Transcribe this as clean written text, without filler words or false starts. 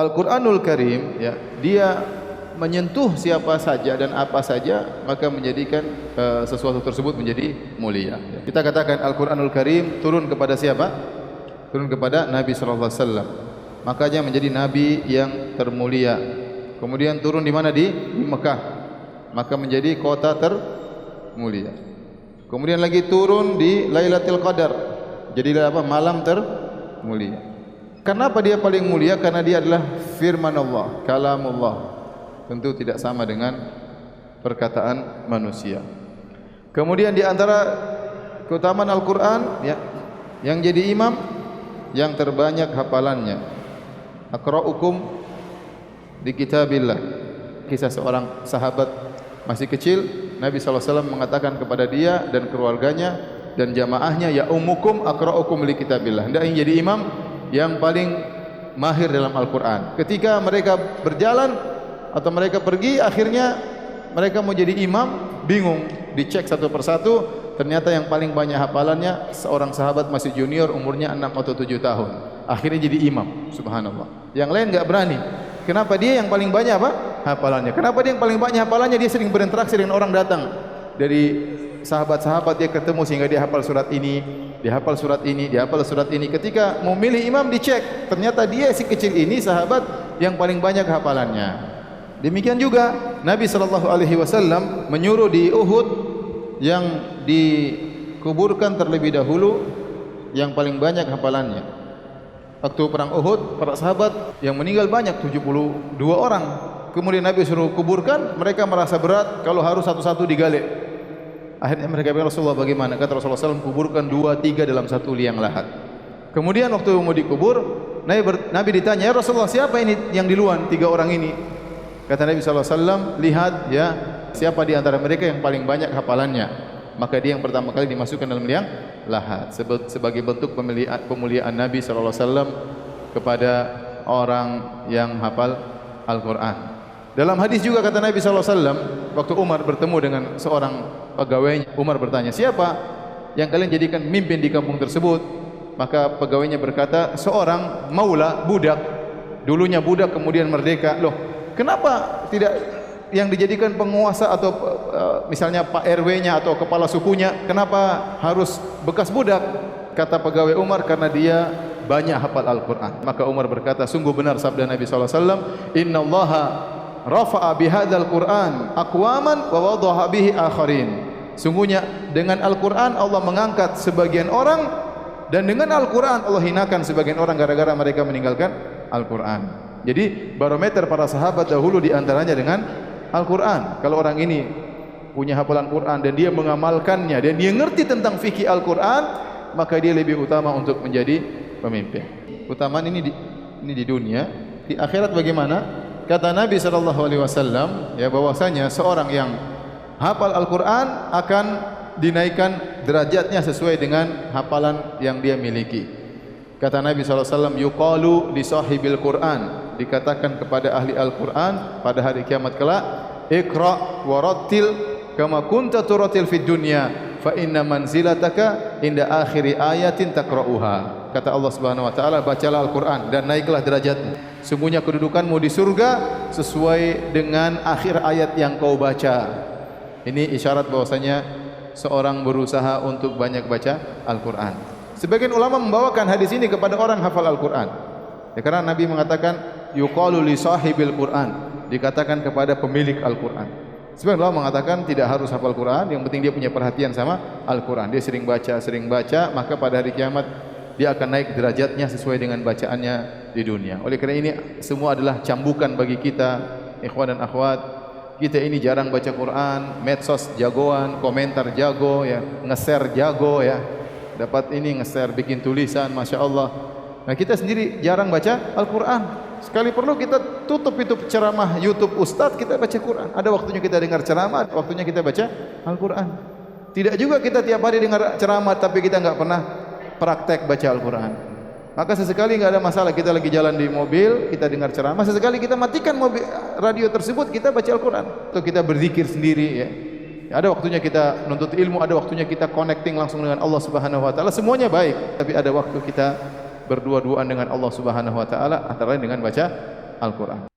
Al-Qur'anul Karim ya, dia menyentuh siapa saja dan apa saja, maka menjadikan sesuatu tersebut menjadi mulia. Kita katakan Al-Qur'anul Karim turun kepada siapa? Turun kepada Nabi sallallahu alaihi wasallam. Makanya menjadi nabi yang termulia. Kemudian turun di mana? Di Mekah. Maka menjadi kota termulia. Kemudian lagi turun di Lailatul Qadar. Jadilah apa? Malam termulia. Kenapa dia paling mulia? Karena dia adalah firman Allah, kalamullah. Tentu tidak sama dengan perkataan manusia. Kemudian di antara keutamaan Al-Qur'an ya, yang jadi imam yang terbanyak hafalannya. Aqra'ukum di kitabillah. Kisah seorang sahabat masih kecil, Nabi sallallahu alaihi wasallam mengatakan kepada dia dan keluarganya dan jamaahnya, ya ummukum aqra'ukum li kitabillah. Hendak ingin jadi imam yang paling mahir dalam Al-Quran. Ketika mereka berjalan atau mereka pergi, akhirnya mereka mau jadi imam, bingung. Dicek satu persatu, ternyata yang paling banyak hafalannya seorang sahabat masih junior, umurnya 6 atau 7 tahun. Akhirnya jadi imam, subhanallah. Yang lain enggak berani. Kenapa? Dia yang paling banyak apa? Hafalannya. Kenapa dia yang paling banyak hafalannya? Dia sering berinteraksi dengan orang datang dari sahabat-sahabat, dia ketemu sehingga dia hafal surat ini, dia hafal surat ini, dia hafal surat ini. Ketika mau milih imam dicek, ternyata dia si kecil ini sahabat yang paling banyak hafalannya. Demikian juga Nabi sallallahu alaihi wasallam menyuruh di Uhud yang dikuburkan terlebih dahulu yang paling banyak hafalannya. Waktu perang Uhud, para sahabat yang meninggal banyak, 72 orang. Kemudian Nabi suruh kuburkan, mereka merasa berat kalau harus satu-satu digali. Akhirnya mereka bilang, Rasulullah bagaimana? Kata Rasulullah SAW, kuburkan 2-3 dalam satu liang lahat. Kemudian waktu mau dikubur, Nabi ditanya, ya Rasulullah, siapa ini yang di luar 3 orang ini? Kata Nabi SAW, lihat ya, siapa di antara mereka yang paling banyak hafalannya. Maka dia yang pertama kali dimasukkan dalam liang lahat. Sebagai bentuk pemuliaan Nabi SAW kepada orang yang hafal Al-Quran. Dalam hadis juga kata Nabi SAW, waktu Umar bertemu dengan seorang pegawainya, Umar bertanya, siapa yang kalian jadikan mimpin di kampung tersebut? Maka pegawainya berkata, seorang maula, budak. Dulunya budak, kemudian merdeka. Loh, kenapa tidak yang dijadikan penguasa atau misalnya Pak RW-nya atau kepala sukunya, kenapa harus bekas budak? Kata pegawai Umar, karena dia banyak hafal Al-Quran. Maka Umar berkata, sungguh benar sabda Nabi SAW, Inna Allaha rafa'a bihadzal Qur'an aqwaman wa wadaha bihi akharin. Sungguhnya dengan Al-Qur'an Allah mengangkat sebagian orang, dan dengan Al-Qur'an Allah hinakan sebagian orang gara-gara mereka meninggalkan Al-Qur'an. Jadi barometer para sahabat dahulu di antaranya dengan Al-Qur'an. Kalau orang ini punya hafalan Qur'an dan dia mengamalkannya dan dia ngerti tentang fikih Al-Qur'an, maka dia lebih utama untuk menjadi pemimpin. Utamaan ini di dunia. Di akhirat bagaimana? Kata Nabi SAW, ya, bahwasanya seorang yang hafal Al-Quran akan dinaikkan derajatnya sesuai dengan hafalan yang dia miliki. Kata Nabi SAW, yuqalu li sahibil Quran, dikatakan kepada ahli Al-Quran pada hari kiamat kelak, iqra wa rattil kama kunta turattil fid dunya fa inna manzilataka inda akhiri ayatin taqra'uha. Kata Allah Subhanahu wa taala, bacalah Al-Qur'an dan naiklah derajatmu. Sungguhnya kedudukanmu di surga sesuai dengan akhir ayat yang kau baca. Ini isyarat bahwasanya seorang berusaha untuk banyak baca Al-Qur'an. Sebagian ulama membawakan hadis ini kepada orang hafal Al-Qur'an. Ya, karena Nabi mengatakan yuqalu li sahibil Qur'an, dikatakan kepada pemilik Al-Qur'an. Sebagian ulama mengatakan tidak harus hafal Qur'an, yang penting dia punya perhatian sama Al-Qur'an. Dia sering baca, maka pada hari kiamat dia akan naik derajatnya sesuai dengan bacaannya di dunia. Oleh kerana ini semua adalah cambukan bagi kita, ikhwan dan akhwat. Kita ini jarang baca Quran, medsos jagoan, komentar jago, ya, nge-share jago, ya. Dapat ini nge-share, bikin tulisan, masya Allah. Nah, kita sendiri jarang baca Al-Quran. Sekali perlu kita tutup itu ceramah YouTube Ustadz, kita baca Quran. Ada waktunya kita dengar ceramah, ada waktunya kita baca Al-Quran. Tidak juga kita tiap hari dengar ceramah, tapi kita enggak pernah praktek baca Al-Quran. Maka sesekali enggak ada masalah, kita lagi jalan di mobil, kita dengar ceramah, sesekali kita matikan mobil, radio tersebut, kita baca Al-Quran. Atau kita berzikir sendiri, ya. Ada waktunya kita menuntut ilmu, ada waktunya kita connecting langsung dengan Allah Subhanahu wa taala. Semuanya baik, tapi ada waktu kita berdua-duaan dengan Allah Subhanahu wa taala, antara lain dengan baca Al-Quran.